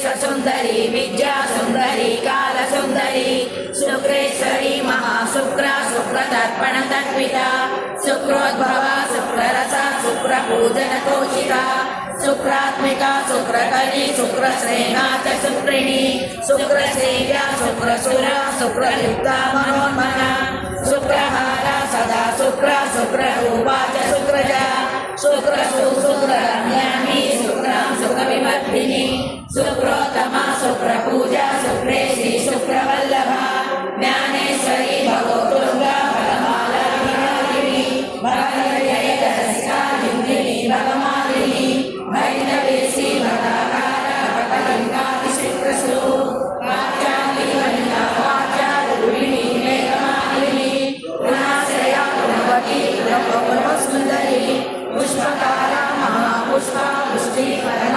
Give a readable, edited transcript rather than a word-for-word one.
सुंदरी विद्या सुंदरी काल सुंदरी शुक्रेश्वरी महाशुक्रा शुक्रतर्पण तत्विता शुक्रोद्भवा शुक्ररसा शुक्रपूजन तोषिता शुक्रात्मिका शुक्रकली शुक्रश्रेणा च शुक्रिणी शुक्रसेव्या शुक्रशूला शुक्रयुक्ता मनोन्मना शुक्रहारा सदा शुक्र शुक्ररूपा च शुक्रजा शुक्रसु शुक्ररम्यामी शुक्रां शुक्रविवर्धिनी शुक्रोत्तमा शुक्रपूजा शुक्रेशी शुक्रवल्लभा ज्ञानेश्वरी भगोतुर्गा भगमाला विहारिणी भगजयदस्या हिन्दिनी भगमालिनी भैरवेशी भगाकारा भगलिङ्गाति शुक्रसु वाचाली वनिता वाचारूपिणी मेघमालिनी गुणाश्रया गुणवती गुणपौर्वसुन्दरी पुष्पकारा महापुष्पा पुष्टिकर